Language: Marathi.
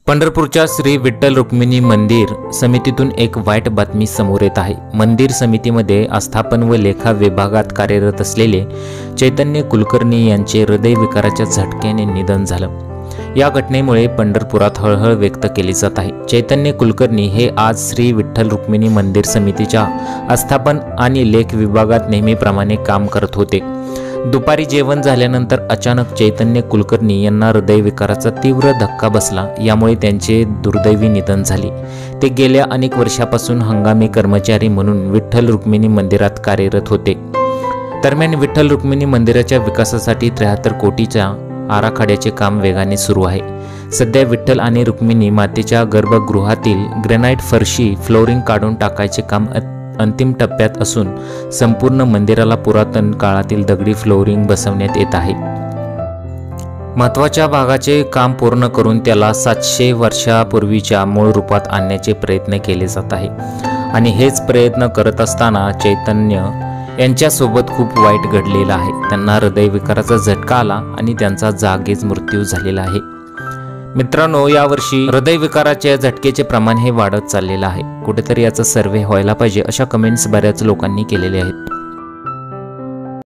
पंढरपूरच्या श्री विठ्ठल रुक्मिणी मंदिर समितीतून एक वाईट बातमी समोर येत आहे। मंदिर समितीमध्ये आस्थापन व लेखा विभागात कार्यरत असलेले चैतन्य कुलकर्णी यांचे हृदयविकाराच्या झटक्याने निधन झालं। या घटनेमुळे पंढरपुरात हळहळ व्यक्त केली जात आहे। चैतन्य कुलकर्णी हे आज श्री विठ्ठल रुक्मिणी मंदिर समितीच्या आस्थापन आणि लेख विभागात नेहमीप्रमाणे काम करत होते। दुपारी जेवण झाल्यानंतर अचानक चैतन्य कुलकर्णी यांना हृदयविकाराचा तीव्र धक्का बसला, यामुळे त्यांचे दुर्दैवी निधन झाले। ते गेल्या अनेक वर्षापासून हंगामी कर्मचारी म्हणून विठ्ठल रुक्मिणी मंदिरात कार्यरत होते। दरम्यान विठ्ठल रुक्मिणी मंदिराच्या विकासासाठी 73 कोटीच्या आराखड्याचे काम वेगाने सुरू आहे। सध्या विठ्ठल आणि रुक्मिणी मातेच्या गर्भगृहातील ग्रेनाइट फरशी फ्लोरिंग काढून टाकायचे काम अंतिम टप्प्यात असून संपूर्ण मंदिराला पुरातन काळातील दगडी फ्लोरिंग बसवण्यात येत आहे। महत्त्वाच्या भागाचे काम पूर्ण करून त्याला 700 वर्षापूर्वीच्या मूळ रूपात आणण्याचे प्रयत्न केले जात आहे आणि हेच प्रयत्न करत असताना चैतन्य यांच्यासोबत खूप वाईट घडलेलं आहे। त्यांना हृदयविकाराचा झटका आला आणि त्यांचा जागीच मृत्यू झालेला आहे। मित्रांनो, यावर्षी हृदयविकाराच्या झटकेचे प्रमाण हे वाढत चाललेलं आहे। कुठेतरी याचा सर्व्हे व्हायला पाहिजे अशा कमेंट्स बऱ्याच लोकांनी केलेल्या आहेत।